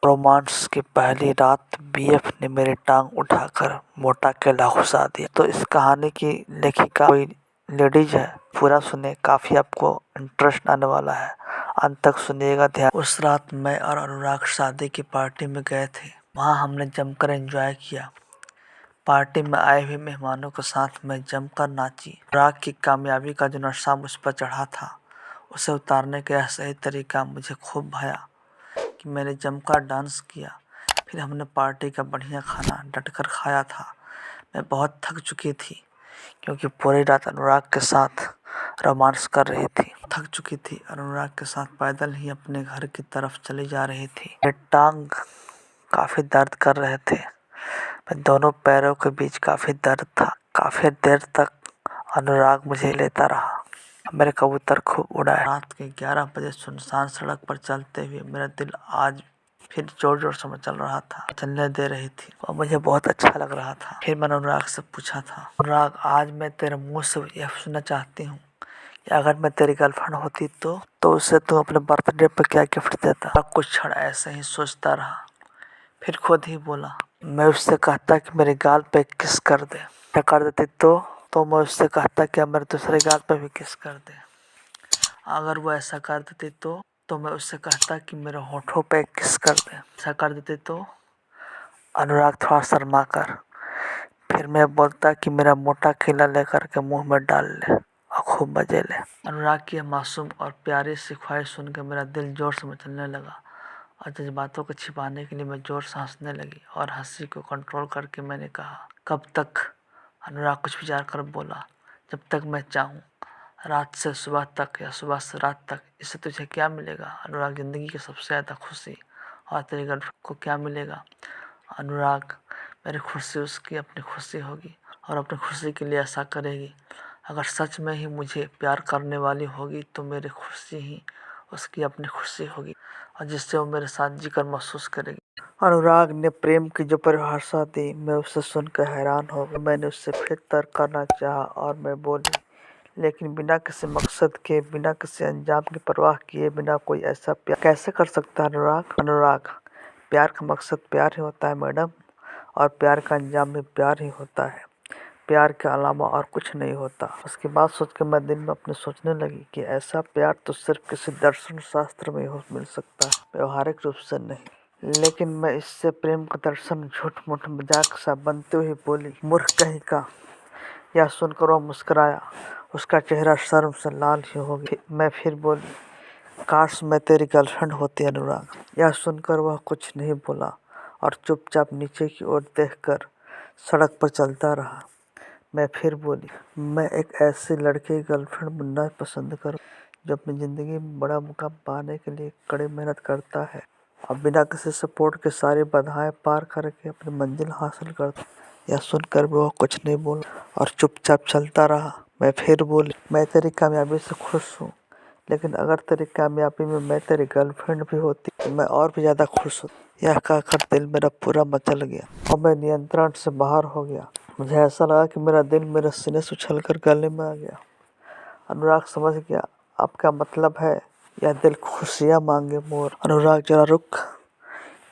Romance की पहली रात बीएफ ने मेरी टांग उठाकर मोटा केला घुसा दिया। तो इस कहानी की लेखिका कोई लेडीज है। पूरा सुने, काफी आपको इंटरेस्ट आने वाला है, अंत तक सुनिएगा ध्यान। उस रात मैं और अनुराग शादी की पार्टी में गए थे। वहाँ हमने जमकर एंजॉय किया। पार्टी में आए हुए मेहमानों के साथ मैं जमकर नाची। अनुराग की कामयाबी का जो नशा मुझ पर चढ़ा था, उसे उतारने का यह सही तरीका मुझे खूब भाया कि मैंने जमकर डांस किया। फिर हमने पार्टी का बढ़िया खाना डटकर खाया था। मैं बहुत थक चुकी थी क्योंकि पूरी रात अनुराग के साथ रोमांस कर रही थी। थक चुकी थी, अनुराग के साथ पैदल ही अपने घर की तरफ चली जा रही थी। मेरी टांग काफी दर्द कर रहे थे। मैं दोनों पैरों के बीच काफी दर्द था। काफी देर तक अनुराग मुझे लेता रहा। मेरे कबूतर खूब उड़ाए। रात के 11 बजे सुनसान सड़क पर चलते हुए मेरा दिल आज फिर जोर जोर से मचल रहा था। चलने दे रही थी और मुझे बहुत अच्छा लग रहा था। फिर मैंने अनुराग से पूछा था, अनुराग आज मैं तेरे मुंह से यह सुनना चाहती हूँ कि अगर मैं तेरी गर्लफ्रेंड होती तो उसे तू अपने बर्थडे पर क्या गिफ्ट देता। कुछ क्षण ऐसे ही सोचता रहा, फिर खुद ही बोला, मैं उससे कहता कि मेरे गाल पे किस कर दे। क्या कर देती तो मैं उससे कहता कि मेरे दूसरे गाल पे भी किस कर दे। अगर वो ऐसा कर देती तो मैं उससे कहता कि मेरे होठों पे किस कर दे। ऐसा कर देती तो अनुराग थोड़ा शर्मा कर फिर मैं बोलता कि मेरा मोटा केला लेकर के मुंह में डाल ले और खूब मजे ले। अनुराग की मासूम और प्यारी सी ख्वाहिश सुनकर मेरा दिल जोर से मचलने लगा और जज्बातों को छिपाने के लिए मैं जोर से हंसने लगी और हंसी को कंट्रोल करके मैंने कहा, कब तक? अनुराग कुछ विचार कर बोला, जब तक मैं चाहूँ, रात से सुबह तक या सुबह से रात तक। इससे तुझे क्या मिलेगा? अनुराग, जिंदगी की सबसे ज़्यादा खुशी। और तेरी गर्लफ्रेंड को क्या मिलेगा? अनुराग, मेरी खुशी उसकी अपनी खुशी होगी और अपनी खुशी के लिए ऐसा करेगी। अगर सच में ही मुझे प्यार करने वाली होगी तो मेरी खुशी ही उसकी अपनी खुशी होगी और जिससे वो मेरे साथ जीकर महसूस करेगी। अनुराग ने प्रेम की जो परिभाषा दी, मैं उससे सुनकर हैरान हो गया। मैंने उससे फिर तर्क करना चाहा और मैं बोली, लेकिन बिना किसी मकसद के, बिना किसी अंजाम की परवाह किए बिना कोई ऐसा प्यार कैसे कर सकता है अनुराग? अनुराग, प्यार का मकसद प्यार ही होता है मैडम, और प्यार का अंजाम भी प्यार ही होता है। प्यार के अलावा और कुछ नहीं होता। उसकी बात सोचकर मैं दिन में अपने सोचने लगी कि ऐसा प्यार तो सिर्फ किसी दर्शन शास्त्र में ही मिल सकता है, व्यवहारिक रूप से नहीं। लेकिन मैं इससे प्रेम का दर्शन झूठ मूठ मजाक सा बनते हुए बोली, मूर्ख कहीं का। यह सुनकर वह मुस्कुराया, उसका चेहरा शर्म से लाल ही हो गया। मैं फिर बोली, काश मैं तेरी गर्लफ्रेंड होती अनुराग। यह सुनकर वह कुछ नहीं बोला और चुपचाप नीचे की ओर देखकर सड़क पर चलता रहा। मैं फिर बोली, मैं एक ऐसी लड़के की गर्लफ्रेंड बनना पसंद करूँ जो अपनी ज़िंदगी में बड़ा मुकाम पाने के लिए कड़ी मेहनत करता है और बिना किसी सपोर्ट के सारी बाधाएं पार करके अपनी मंजिल हासिल करता है। यह सुनकर भी वह कुछ नहीं बोला और चुपचाप चलता रहा। मैं फिर बोली, मैं तेरी कामयाबी से खुश हूँ, लेकिन अगर तेरी कामयाबी में मैं तेरी गर्लफ्रेंड भी होती तो मैं और भी ज़्यादा खुश होती। यह कहकर दिल मेरा पूरा मचल गया और मैं नियंत्रण से बाहर हो गया। मुझे ऐसा लगा कि मेरा दिल मेरे सीने से उछलकर गले में आ गया। अनुराग समझ गया, आपका मतलब है यह दिल खुशियाँ मांगे मोर। अनुराग, जरा रुक।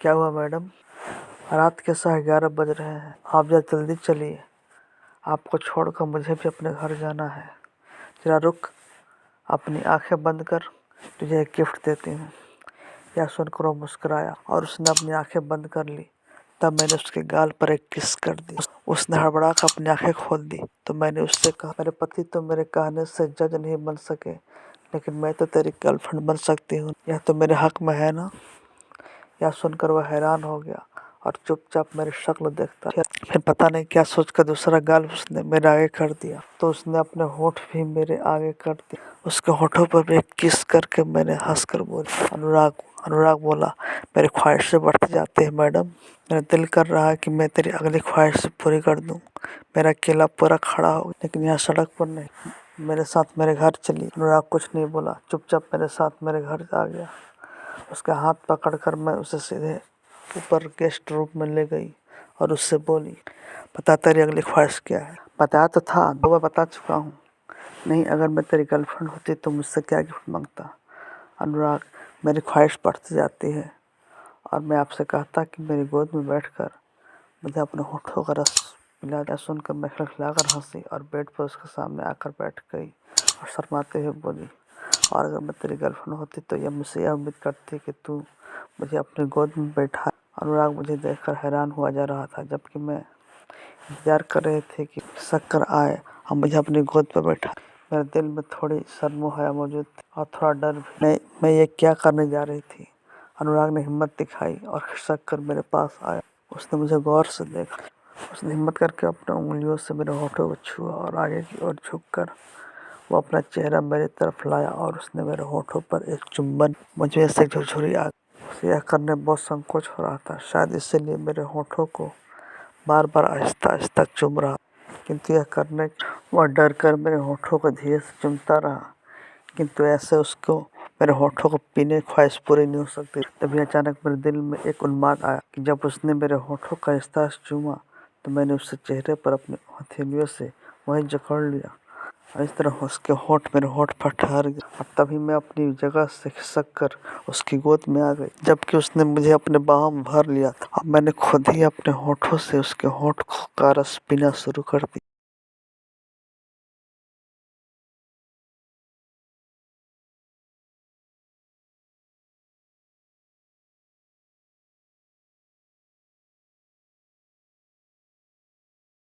क्या हुआ मैडम? रात के 11:30 बज रहे हैं, आप जरा जल्दी चलिए, आपको छोड़कर मुझे भी अपने घर जाना है। जरा रुक, अपनी आंखें बंद कर, तुझे एक गिफ्ट देती हूँ। यह सुनकर वो मुस्कुराया और उसने अपनी आंखें बंद कर ली। तब मैंने उसके गाल पर एक किस कर दी। उसने हड़बड़ा कर अपनी आंखें खोल दी तो मैंने उससे कहा, मेरे पति तो मेरे कहने से जज नहीं बन सके, लेकिन मैं तो तेरी गर्लफ्रेंड बन सकती हूँ। यह तो मेरे हक में है ना? यह सुनकर वह हैरान हो गया और चुपचाप मेरी शक्ल देखता। फिर पता नहीं क्या सोचकर दूसरा गाल उसने मेरे आगे कर दिया तो उसने अपने होठ भी मेरे आगे कर दिए। उसके होठों पर भी एक किस करके मैंने हंसकर बोली, अनुराग। अनुराग बोला, मेरी ख्वाहिशें बढ़ती जाती है मैडम। मेरा दिल कर रहा है कि मैं तेरी अगली ख्वाहिश पूरी कर दूं। मेरा केला पूरा खड़ा हो, लेकिन यहाँ सड़क पर नहीं, मेरे साथ मेरे घर चली। अनुराग कुछ नहीं बोला, चुपचाप मेरे साथ मेरे घर आ गया। उसका हाथ पकड़कर मैं उसे सीधे ऊपर गेस्ट रूम में ले गई और उससे बोली, बता तेरी अगली ख्वाहिश क्या है? बताया तो था, 2 बार बता चुका हूँ। नहीं, अगर मैं तेरी गर्लफ्रेंड होती तो मुझसे क्या गिफ्ट मांगता? अनुराग, मेरी ख्वाहिश बढ़ती जाती है और मैं आपसे कहता कि मेरी गोद में बैठकर मुझे अपने होठों का रस पिला दिया। सुनकर मैं खिलखिलाकर हंसी और बेड पर उसके सामने आकर बैठ गई और शर्माते हुए बोली, और अगर मैं तेरी गर्लफ्रेंड होती तो यह मुझसे यह उम्मीद करती कि तू मुझे अपनी गोद में बैठा। अनुराग मुझे देखकर हैरान हुआ जा रहा था, जबकि मैं इंतजार कर रहे थे कि शक्कर आए और मुझे अपनी गोद पर बैठा। मेरे दिल में थोड़ी शर्मोहाया मौजूद थी और थोड़ा डर भी। मैं ये क्या करने जा रही थी। अनुराग ने हिम्मत दिखाई और शक्कर मेरे पास आया। उसने मुझे गौर से देखा। उसने हिम्मत करके अपने उंगलियों से मेरे होठों को छुआ और आगे की ओर झुककर वो अपना चेहरा मेरी तरफ लाया और उसने मेरे होठों पर एक चुंबन। मुझे ऐसे झुरझुरी आ गई। उसे यह करने बहुत संकोच हो रहा था, शायद इसीलिए मेरे होठों को बार बार आहिस्ता आहिस्ता चूम रहा, किंतु यह करने वह डर कर मेरे होठों को धीरे से चूमता रहा, किंतु ऐसे उसको मेरे होठों को पीने की ख्वाहिश पूरी नहीं हो सकती। तभी अचानक मेरे दिल में एक उन्माद आया कि जब उसने मेरे होठों का आहिस्ता चूमा तो मैंने उसके चेहरे पर अपनी हथेलियों से वहीं जकड़ लिया और इस तरह उसके होठ मेरे होठ पर ठहर गए और तभी मैं अपनी जगह से खिसक कर उसकी गोद में आ गई, जबकि उसने मुझे अपने बाहों में भर लिया था और मैंने खुद ही अपने होठों से उसके होठ का रस पीना शुरू कर दिया।